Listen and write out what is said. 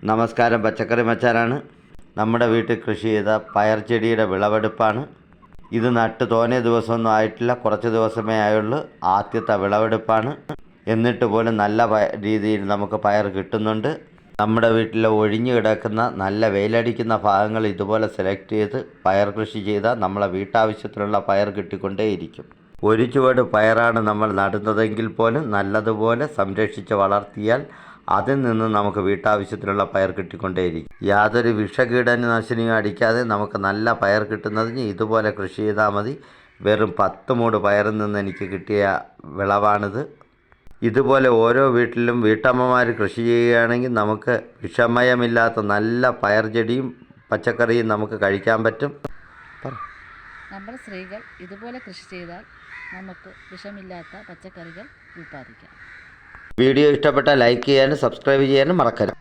നമസ്കാരം, പച്ചക്കറി മച്ചാനാണ്. നമ്മുടെ വീട്ടിൽ കൃഷി ചെയ്ത പയർ ചെടിയുടെ വിളവെടുപ്പാണ്. ഇത് നട്ട് തോനെ ദിവസമൊന്നും ആയിട്ടില്ല, കുറച്ച് ദിവസമേ ആയുള്ളൂ. ആദ്യത്തെ വിളവെടുപ്പാണ്. എന്നിട്ട് പോലും നല്ല രീതിയിൽ നമുക്ക് പയർ കിട്ടുന്നുണ്ട്. നമ്മുടെ വീട്ടിലെ ഒഴിഞ്ഞു കിടക്കുന്ന നല്ല വെയിലടിക്കുന്ന ഭാഗങ്ങൾ ഇതുപോലെ സെലക്ട് ചെയ്ത് പയർ കൃഷി ചെയ്താൽ നമ്മളെ വീട്ടാവശ്യത്തിനുള്ള പയർ കിട്ടിക്കൊണ്ടേയിരിക്കും. ഒരു ചുവട് പയറാണ് നമ്മൾ നടുന്നതെങ്കിൽ പോലും നല്ലതുപോലെ സംരക്ഷിച്ച് വളർത്തിയാൽ അതിൽ നിന്ന് നമുക്ക് വീട്ടാവശ്യത്തിനുള്ള പയർ കിട്ടിക്കൊണ്ടേയിരിക്കും. യാതൊരു വിഷകീടനാശിനിയും അടിക്കാതെ നമുക്ക് നല്ല പയർ കിട്ടുന്നതിന് ഇതുപോലെ കൃഷി ചെയ്താൽ മതി. വെറും 10 മൂട് പയറിൽ നിന്ന് എനിക്ക് കിട്ടിയ വിളവാണിത്. ഇതുപോലെ ഓരോ വീട്ടിലും വീട്ടമ്മമാർ കൃഷി ചെയ്യുകയാണെങ്കിൽ നമുക്ക് വിഷമയമില്ലാത്ത നല്ല പയർ ചെടിയും പച്ചക്കറിയും നമുക്ക് കഴിക്കാൻ പറ്റും. നമ്മൾ സ്ത്രീകൾ ഇതുപോലെ കൃഷി ചെയ്താൽ നമുക്ക് വിഷമില്ലാത്ത പച്ചക്കറികൾ ഉൽപ്പാദിക്കാം. വീഡിയോ ഇഷ്ടപ്പെട്ടാൽ ലൈക്ക് ചെയ്യാനും സബ്സ്ക്രൈബ് ചെയ്യാനും മറക്കരുത്.